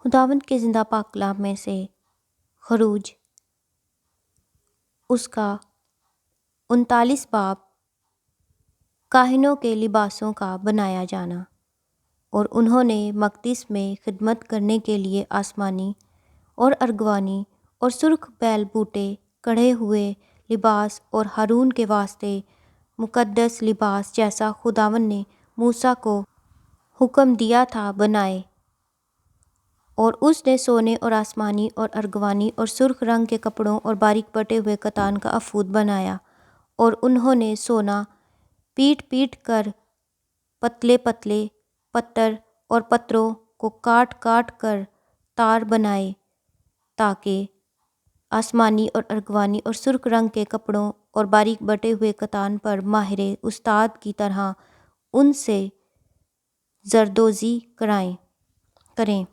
خداوند کے زندہ پاک کلام میں سے خروج اس کا 39 باب کاہنوں کے لباسوں کا بنایا جانا۔ اور انہوں نے مقدس میں خدمت کرنے کے لیے آسمانی اور ارغوانی اور سرخ بیل بوٹے کڑھے ہوئے لباس اور ہارون کے واسطے مقدس لباس جیسا خداوند نے موسیٰ کو حکم دیا تھا بنائے۔ اور اس نے سونے اور آسمانی اور ارغوانی اور سرخ رنگ کے کپڑوں اور باریک بٹے ہوئے کتان کا افود بنایا۔ اور انہوں نے سونا پیٹ پیٹ کر پتلے پتلے پتھر اور پتھروں کو کاٹ کاٹ کر تار بنائے تاکہ آسمانی اور ارغوانی اور سرخ رنگ کے کپڑوں اور باریک بٹے ہوئے کتان پر ماہر استاد کی طرح ان سے زردوزی کریں۔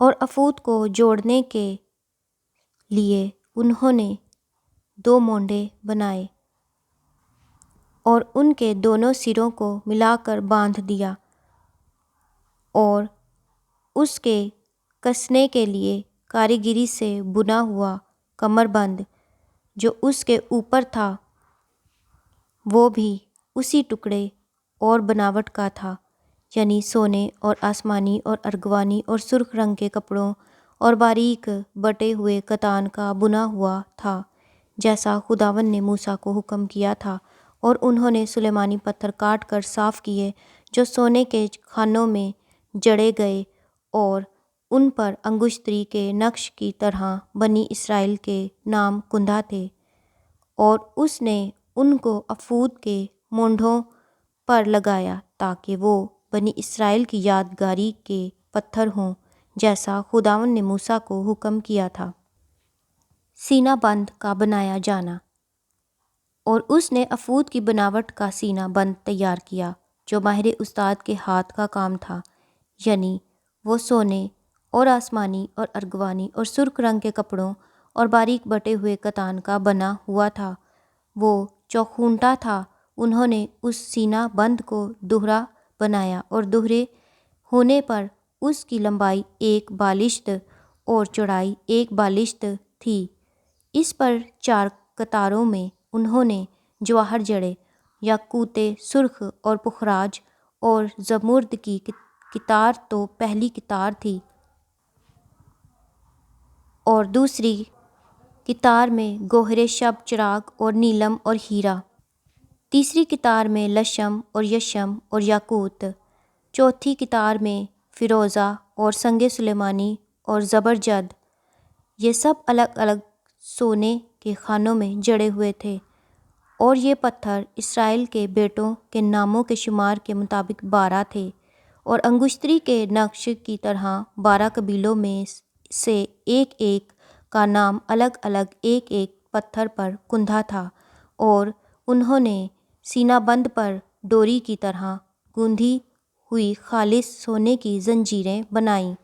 اور افود کو جوڑنے کے لیے انہوں نے 2 مونڈے بنائے اور ان کے دونوں سروں کو ملا کر باندھ دیا، اور اس کے کسنے کے لیے کاریگری سے بنا ہوا کمر بند جو اس کے اوپر تھا وہ بھی اسی ٹکڑے اور بناوٹ کا تھا، یعنی سونے اور آسمانی اور ارغوانی اور سرخ رنگ کے کپڑوں اور باریک بٹے ہوئے کتان کا بنا ہوا تھا، جیسا خداوند نے موسیٰ کو حکم کیا تھا۔ اور انہوں نے سلیمانی پتھر کاٹ کر صاف کیے جو سونے کے خانوں میں جڑے گئے، اور ان پر انگشتری کے نقش کی طرح بنی اسرائیل کے نام کندہ تھے۔ اور اس نے ان کو افود کے مونڈھوں پر لگایا تاکہ وہ بنی اسرائیل کی یادگاری کے پتھر ہوں، جیسا خداوند نے موسیٰ کو حکم کیا تھا۔ سینہ بند کا بنایا جانا۔ اور اس نے افود کی بناوٹ کا سینہ بند تیار کیا جو ماہر استاد کے ہاتھ کا کام تھا، یعنی وہ سونے اور آسمانی اور ارغوانی اور سرخ رنگ کے کپڑوں اور باریک بٹے ہوئے کتان کا بنا ہوا تھا، وہ چوکھونٹا تھا۔ انہوں نے اس سینہ بند کو دوہرا بنایا، اور دوہرے ہونے پر اس کی لمبائی 1 بالشت اور چوڑائی 1 بالشت تھی۔ اس پر 4 قطاروں میں انہوں نے جواہر جڑے، یاقوت سرخ اور پخراج اور زمرد کی قطار تو پہلی قطار تھی، اور دوسری قطار میں گوہر شب چراغ اور نیلم اور ہیرا، تیسری قطار میں لشم اور یشم اور یاقوت، چوتھی قطار میں فیروزہ اور سنگ سلیمانی اور زبرجد۔ یہ سب الگ الگ سونے کے خانوں میں جڑے ہوئے تھے، اور یہ پتھر اسرائیل کے بیٹوں کے ناموں کے شمار کے مطابق 12 تھے، اور انگشتری کے نقش کی طرح 12 قبیلوں میں سے ایک ایک کا نام الگ الگ ایک ایک پتھر پر کندھا تھا۔ اور انہوں نے سینہ بند پر ڈوری کی طرح گوندھی ہوئی خالص سونے کی زنجیریں بنائیں۔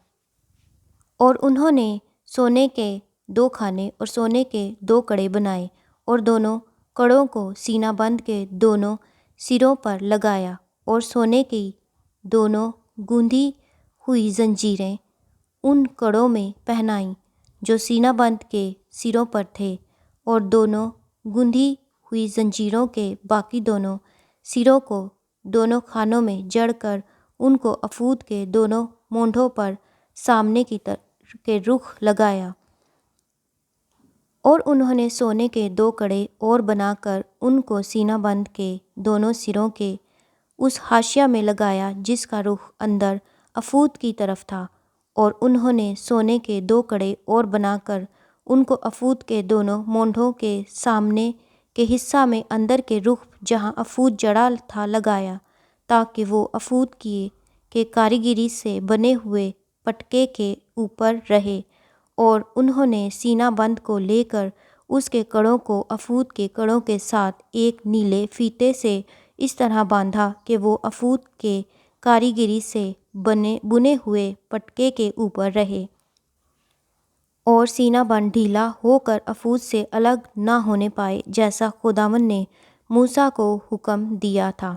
اور انہوں نے سونے کے 2 کھانے اور سونے کے 2 کڑے بنائے، اور دونوں کڑوں کو سینہ بند کے دونوں سروں پر لگایا، اور سونے کی دونوں گوندھی ہوئی زنجیریں ان کڑوں میں پہنائیں جو سینہ بند کے سروں پر تھے، اور دونوں گوندھی ہوئی زنجیروں کے باقی دونوں سروں کو دونوں خانوں میں جڑ کر ان کو افود کے دونوں مونڈھوں پر سامنے کے رخ لگایا۔ اور انہوں نے سونے کے 2 کڑے اور بنا کر ان کو سینہ بند کے دونوں سروں کے اس حاشیہ میں لگایا جس کا رخ اندر افود کی طرف تھا، اور انہوں نے سونے کے 2 کڑے اور بنا کر ان کو افود کے دونوں مونڈھوں کے سامنے کے حصہ میں اندر کے رخ جہاں افود جڑا تھا لگایا، تاکہ وہ افود کے کاریگری سے بنے ہوئے پٹکے کے اوپر رہے۔ اور انہوں نے سینہ بند کو لے کر اس کے کڑوں کو افود کے کڑوں کے ساتھ ایک نیلے فیتے سے اس طرح باندھا کہ وہ افود کے کاریگری سے بنے ہوئے پٹکے کے اوپر رہے، اور سینہ بند ڈھیلا ہو کر افود سے الگ نہ ہونے پائے، جیسا خداوند نے موسیٰ کو حکم دیا تھا۔